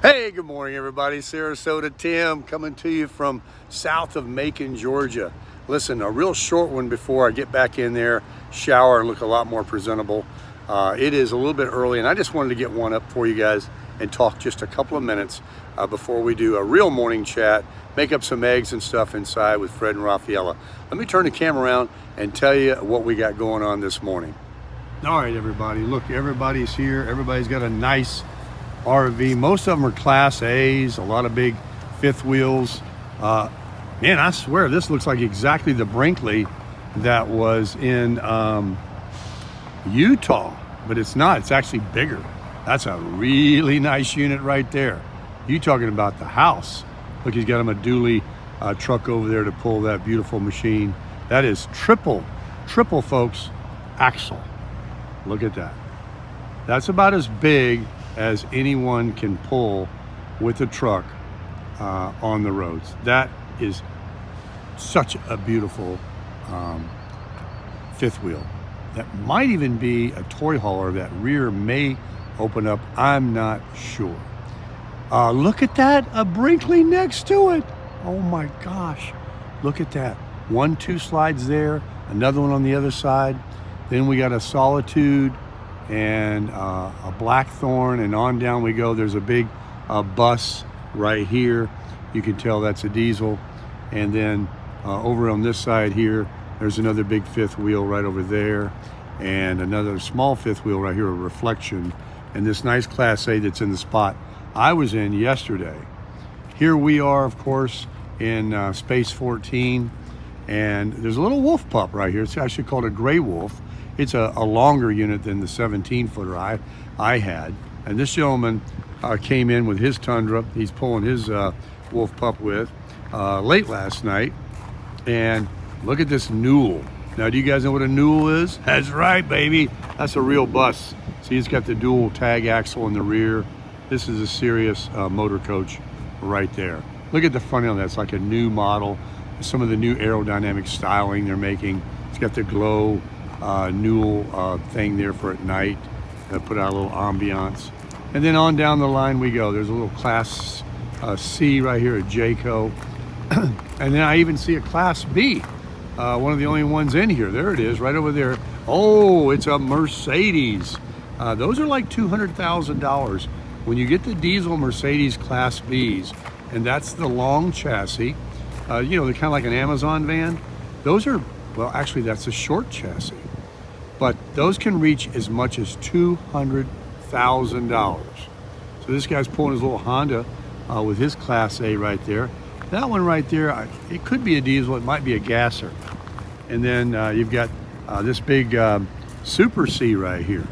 Hey, good morning, everybody. Sarasota Tim coming to you from south of Macon, Georgia. Listen, a real short one before I get back in there, shower, and look a lot more presentable. It is a little bit early, and I just wanted to get one up for you guys and talk just a couple of minutes before we do a real morning chat, make up some eggs and stuff inside with Fred and Rafaela. Let me turn the camera around and tell you what we got going on this morning. All right, everybody, look, everybody's here. Everybody's got a nice RV. Most of them are Class A's, a lot of big fifth wheels. Man, I swear this looks like exactly the Brinkley that was in Utah, but it's not. It's actually bigger. That's a really nice unit right there. You talking about the house. Look, he's got him a dually truck over there to pull that beautiful machine. That is triple, folks, axle. Look at that. That's about as big as anyone can pull with a truck on the roads. That is such a beautiful fifth wheel. That might even be a toy hauler. That rear may open up, I'm not sure. Look at that, a Brinkley next to it. Oh my gosh, look at that. 1-2 slides there, another one on the other side. Then we got a Solitude and a Blackthorn, and on down we go. There's a big bus right here. You can tell that's a diesel. And then over on this side here, there's another big fifth wheel right over there, and another small fifth wheel right here, a Reflection, and this nice Class A that's in the spot I was in yesterday. Here we are, of course, in Space 14, and there's a little wolf pup right here. It's actually called a gray wolf. It's a longer unit than the 17-footer I had. And this gentleman came in with his Tundra. He's pulling his wolf pup with late last night. And look at this Newell. Now, do you guys know what a Newell is? That's right, baby. That's a real bus. See, it's got the dual tag axle in the rear. This is a serious motor coach right there. Look at the front end. That's like a new model. Some of the new aerodynamic styling they're making. It's got the glow Newell thing there for at night. Put out a little ambiance. And then on down the line we go. There's a little Class C right here, a Jayco. And then I even see a Class B, one of the only ones in here. There it is, right over there. Oh, it's a Mercedes. Those are like $200,000. When you get the diesel Mercedes Class Bs, and that's the long chassis, you know, they're kind of like an Amazon van. Those are, well, actually that's a short chassis. But those can reach as much as $200,000. So this guy's pulling his little Honda with his Class A right there. That one right there, it could be a diesel, it might be a gasser. And then you've got this big Super C right here.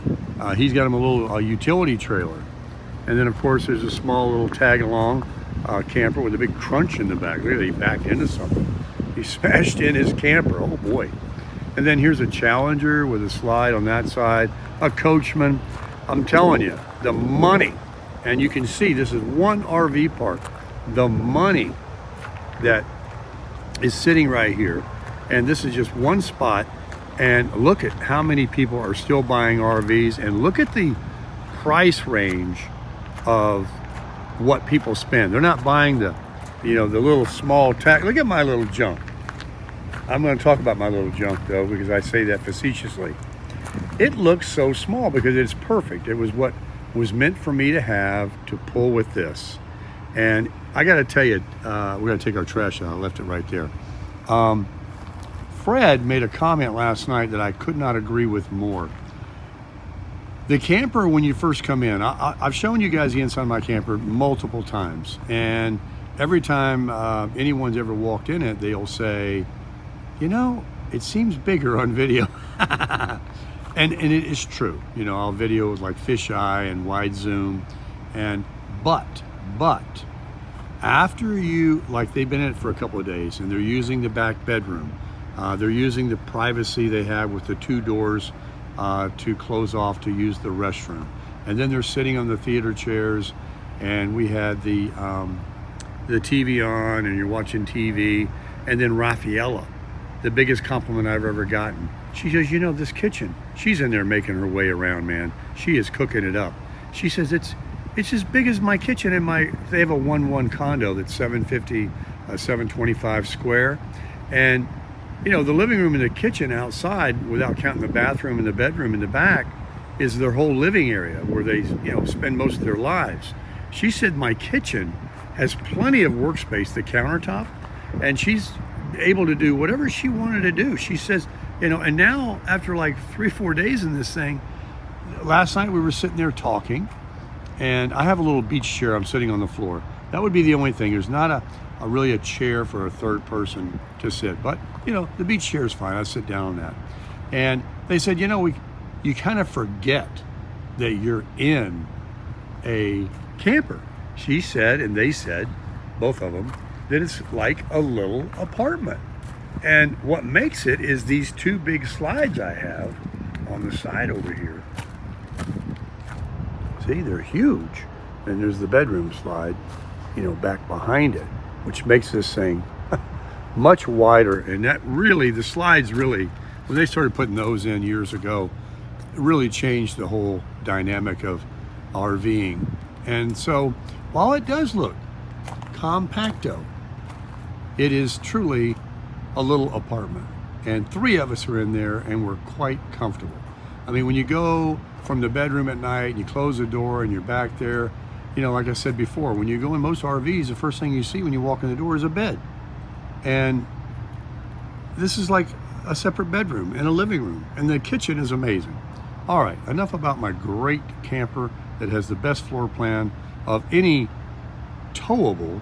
He's got him a little utility trailer. And then of course there's a small little tag-along camper with a big crunch in the back. Look at that, he backed into something. He smashed in his camper, oh boy. And then here's a Challenger with a slide on that side, a Coachman. I'm telling you, the money, and you can see this is one RV park, the money that is sitting right here, and this is just one spot, and look at how many people are still buying RVs, and look at the price range of what people spend. They're not buying the, you know, the little small tag. Look at my little junk. I'm going to talk about my little junk though, because I say that facetiously. It looks so small because it's perfect. It was what was meant for me to have to pull with this. And I got to tell you, we're going to take our trash out. I left it right there. Fred made a comment last night that I could not agree with more. The camper, when you first come in, I've shown you guys the inside of my camper multiple times. And every time anyone's ever walked in it, they'll say, you know, it seems bigger on video. and it is true. You know, I'll video with like fisheye and wide zoom. And but after you, like they've been in it for a couple of days and they're using the back bedroom, they're using the privacy they have with the 2 doors to close off to use the restroom. And then they're sitting on the theater chairs, and we had the TV on, and you're watching TV. And then Rafaela, the biggest compliment I've ever gotten. She says, you know, this kitchen, she's in there making her way around, man. She is cooking it up. She says, It's as big as my kitchen and they have a 1-1 condo that's 750, 725 square. And, you know, the living room and the kitchen outside, without counting the bathroom and the bedroom in the back, is their whole living area where they, you know, spend most of their lives. She said my kitchen has plenty of workspace, the countertop, and she's able to do whatever she wanted to do. She says, you know, and now after like 3-4 days in this thing, last night we were sitting there talking, and I have a little beach chair. I'm sitting on the floor. That would be the only thing. There's not a really a chair for a third person to sit, but you know, the beach chair is fine. I sit down on that. And they said, you know, you kind of forget that you're in a camper. She said, and they said, both of them, that it's like a little apartment. And what makes it is these two big slides I have on the side over here. See, they're huge. And there's the bedroom slide, you know, back behind it, which makes this thing much wider. And that really, the slides really, when they started putting those in years ago, it really changed the whole dynamic of RVing. And so while it does look compacto, it is truly a little apartment. And 3 of us are in there and we're quite comfortable. I mean, when you go from the bedroom at night and you close the door and you're back there, you know, like I said before, when you go in most RVs, the first thing you see when you walk in the door is a bed. And this is like a separate bedroom and a living room, and the kitchen is amazing. All right, enough about my great camper that has the best floor plan of any towable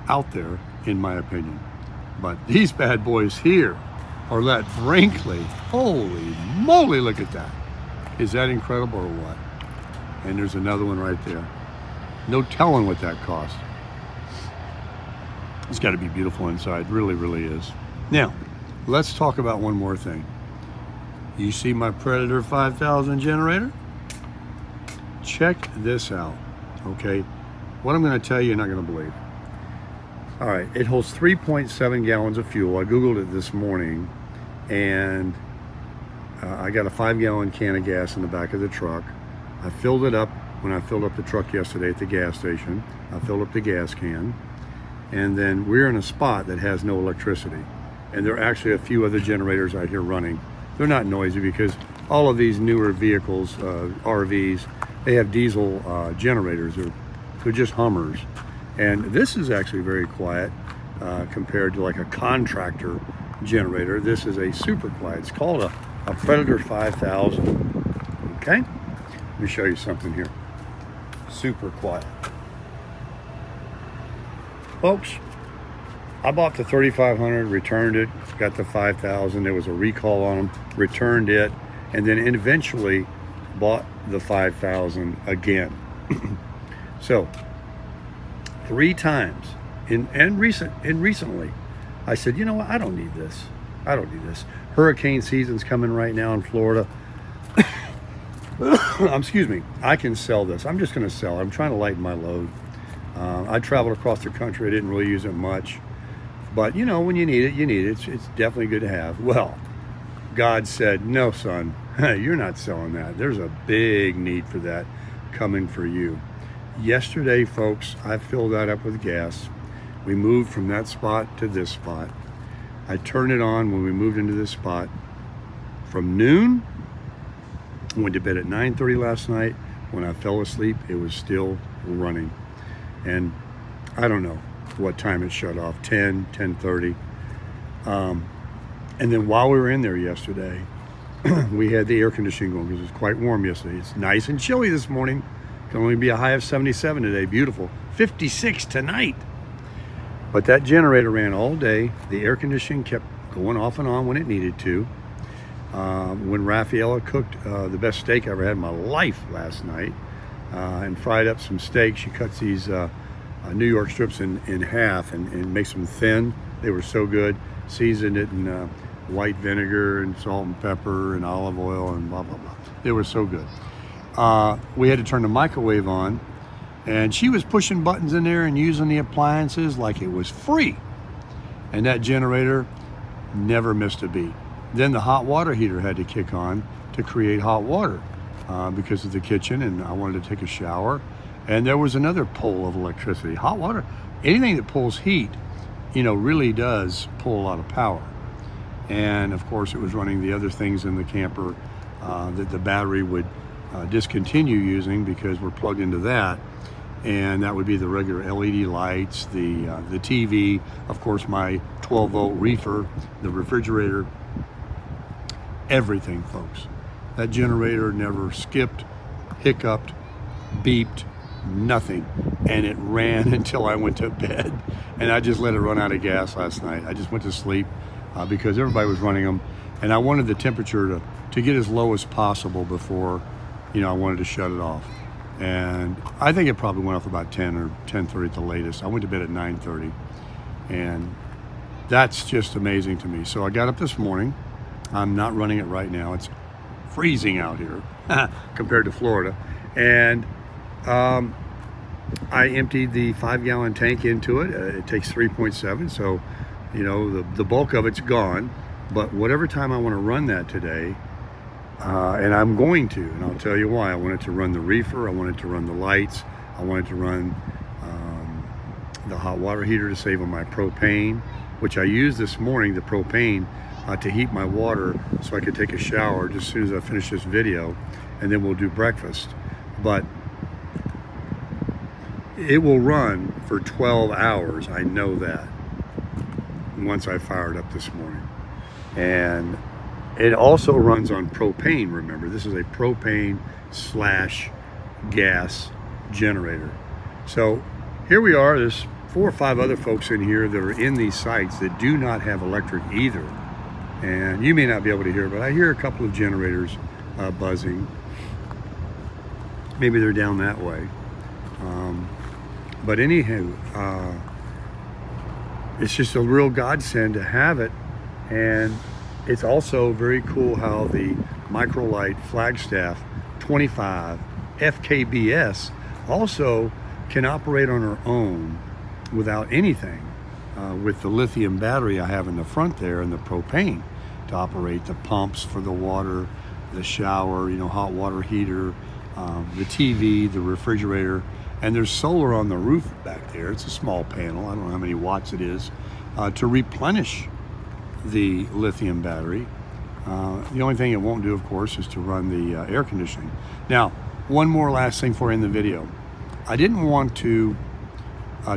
out there, in my opinion. But these bad boys here are that Brinkley. Holy moly, look at that. Is that incredible or what? And there's another one right there. No telling what that cost. It's got to be beautiful inside. Really, really is. Now, let's talk about one more thing. You see my Predator 5000 generator? Check this out, okay? What I'm going to tell you, you're not going to believe. All right, it holds 3.7 gallons of fuel. I Googled it this morning, and I got a 5-gallon can of gas in the back of the truck. I filled it up when I filled up the truck yesterday at the gas station. I filled up the gas can, and then we're in a spot that has no electricity. And there are actually a few other generators out here running. They're not noisy because all of these newer vehicles, RVs, they have diesel generators. They're just Hummers. And this is actually very quiet compared to like a contractor generator. This is a super quiet. It's called a Predator 5000. Okay? Let me show you something here. Super quiet. Folks, I bought the 3500, returned it, got the 5000. There was a recall on them, returned it, and then eventually bought the 5000 again. So 3 times recently, I said, you know what? I don't need this. I don't need this. Hurricane season's coming right now in Florida. Excuse me. I can sell this. I'm just going to sell it. I'm trying to lighten my load. I traveled across the country. I didn't really use it much. But, you know, when you need it, you need it. It's definitely good to have. Well, God said, no, son, you're not selling that. There's a big need for that coming for you. Yesterday, folks, I filled that up with gas. We moved from that spot to this spot. I turned it on when we moved into this spot. From noon, I went to bed at 9:30 last night. When I fell asleep, it was still running. And I don't know what time it shut off, 10, 10:30. And then while we were in there yesterday, we had the air conditioning going because it was quite warm yesterday. It's nice and chilly this morning. Can only be a high of 77 today. Beautiful. 56 tonight. But that generator ran all day. The air conditioning kept going off and on when it needed to. When Rafaela cooked the best steak I ever had in my life last night and fried up some steak, she cuts these New York strips in half and makes them thin. They were so good. Seasoned it in white vinegar and salt and pepper and olive oil and blah, blah, blah. They were so good. We had to turn the microwave on, and she was pushing buttons in there and using the appliances like it was free. And that generator never missed a beat. Then the hot water heater had to kick on to create hot water because of the kitchen, and I wanted to take a shower. And there was another pull of electricity. Hot water, anything that pulls heat, you know, really does pull a lot of power. And of course, it was running the other things in the camper that the battery would discontinue using because we're plugged into that. And that would be the regular LED lights, the TV, of course, my 12-volt reefer, the refrigerator, everything, folks. That generator never skipped, hiccuped, beeped, nothing. And it ran until I went to bed. And I just let it run out of gas last night. I just went to sleep because everybody was running them. And I wanted the temperature to get as low as possible before, you know, I wanted to shut it off. And I think it probably went off about 10 or 10:30 at the latest. I went to bed at 9:30. And that's just amazing to me. So I got up this morning. I'm not running it right now. It's freezing out here compared to Florida. And I emptied the 5-gallon tank into it. It takes 3.7, so you know the bulk of it's gone. But whatever time I want to run that today, and I'm going to, and I'll tell you why. I wanted to run the reefer, I wanted to run the lights, I wanted to run the hot water heater to save on my propane, which I used this morning, the propane, to heat my water so I could take a shower just as soon as I finish this video, and then we'll do breakfast. But it will run for 12 hours, I know that, once I fire it up this morning. And it also runs on propane, remember. This is a propane / gas generator. So here we are, there's 4 or 5 other folks in here that are in these sites that do not have electric either. And you may not be able to hear, but I hear a couple of generators buzzing. Maybe they're down that way. But anywho, it's just a real godsend to have it. And it's also very cool how the Microlite Flagstaff 25 FKBS also can operate on her own without anything, with the lithium battery I have in the front there and the propane to operate the pumps for the water, the shower, you know, hot water heater, the TV, the refrigerator. And there's solar on the roof back there. It's a small panel, I don't know how many watts it is, to replenish the lithium battery. The only thing it won't do, of course, is to run the air conditioning. Now, one more last thing for in the video. I didn't want to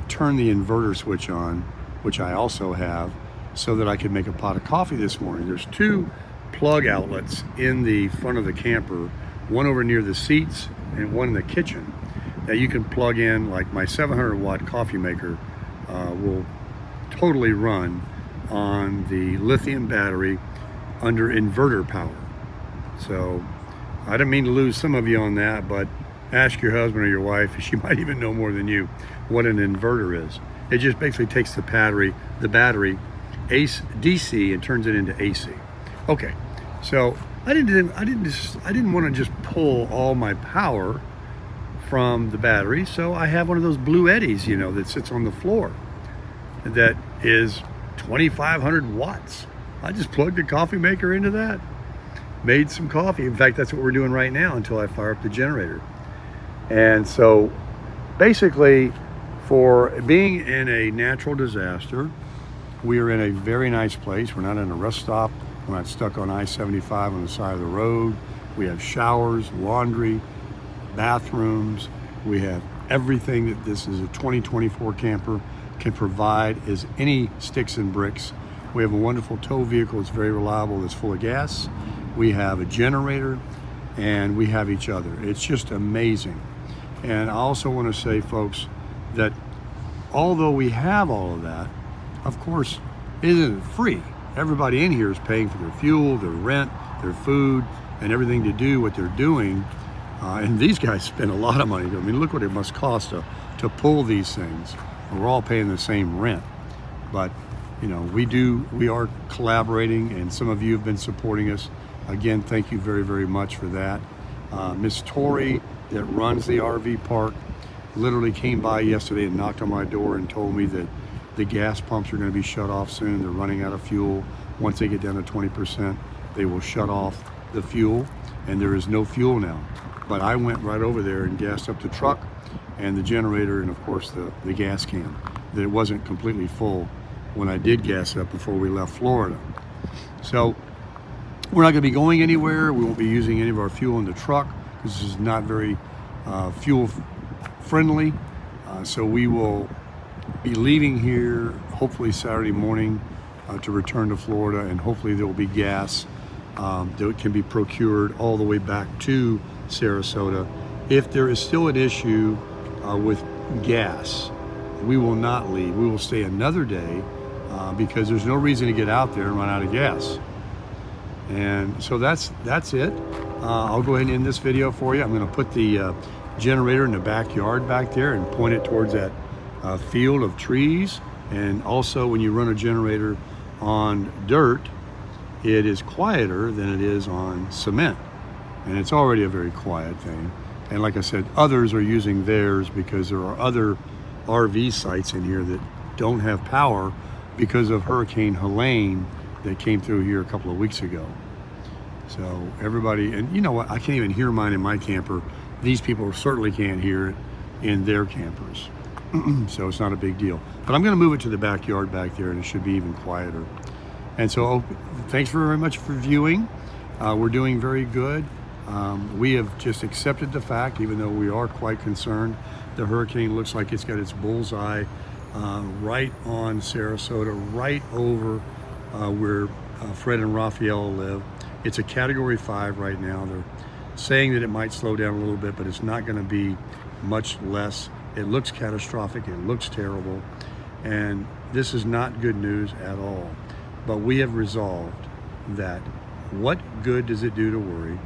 turn the inverter switch on, which I also have, so that I could make a pot of coffee this morning. There's 2 plug outlets in the front of the camper, one over near the seats and one in the kitchen, that you can plug in. Like my 700-watt coffee maker will totally run on the lithium battery under inverter power. So I didn't mean to lose some of you on that, but ask your husband or your wife, she might even know more than you, what an inverter is. It just basically takes the battery DC and turns it into AC. Okay, so I didn't want to just pull all my power from the battery, so I have one of those Blue Eddies, you know, that sits on the floor that is 2,500 watts. I just plugged the coffee maker into that, made some coffee. In fact, that's what we're doing right now until I fire up the generator. And so basically, for being in a natural disaster, we are in a very nice place. We're not in a rest stop. We're not stuck on I-75 on the side of the road. We have showers, laundry, bathrooms. We have everything that this is a 2024 camper can provide, is any sticks and bricks. We have a wonderful tow vehicle. It's very reliable. That's full of gas. We have a generator, and we have each other. It's just amazing. And I also want to say, folks, that although we have all of that, of course, it isn't free. Everybody in here is paying for their fuel, their rent, their food, and everything to do what they're doing. And these guys spend a lot of money. I mean, look what it must cost to pull these things. We're all paying the same rent. But, you know, we are collaborating, and some of you have been supporting us. Again, thank you very, very much for that. Miss Tori, that runs the RV park, literally came by yesterday and knocked on my door and told me that the gas pumps are going to be shut off soon. They're running out of fuel. Once they get down to 20%, they will shut off the fuel, and there is no fuel now. but I went right over there and gassed up the truck and the generator and of course the gas can. That it wasn't completely full when I did gas it up before we left Florida. So we're not going to be going anywhere. We won't be using any of our fuel in the truck because this is not very fuel friendly. So we will be leaving here hopefully Saturday morning to return to Florida, and hopefully there will be gas that can be procured all the way back to Sarasota. If there is still an issue with gas, we will not leave. We will stay another day because there's no reason to get out there and run out of gas. And so that's it. I'll go ahead and end this video for you. I'm going to put the generator in the backyard back there and point it towards that field of trees. And also, when you run a generator on dirt, it is quieter than it is on cement, and it's already a very quiet thing. And like I said, others are using theirs because there are other RV sites in here that don't have power because of Hurricane Helene that came through here a couple of weeks ago. So everybody, and you know what, I can't even hear mine in my camper. These people certainly can't hear it in their campers. So it's not a big deal. But I'm going to move it to the backyard back there, and it should be even quieter. And so thanks very much for viewing. We're doing very good. We have just accepted the fact, even though we are quite concerned, the hurricane looks like it's got its bullseye right on Sarasota, right over where Fred and Rafaela live. It's a Category 5 right now. They're saying that it might slow down a little bit, but it's not going to be much less. It looks catastrophic. It looks terrible. And this is not good news at all. But we have resolved that what good does it do to worry?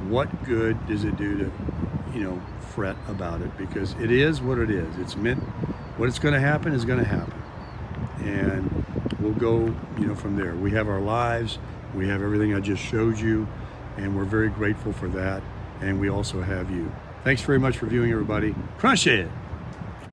What good does it do to, fret about it? Because it is what it is. It's meant, what it's going to happen is going to happen. And we'll go, from there. We have our lives. We have everything I just showed you. And we're very grateful for that. And we also have you. Thanks very much for viewing, everybody. Crush it!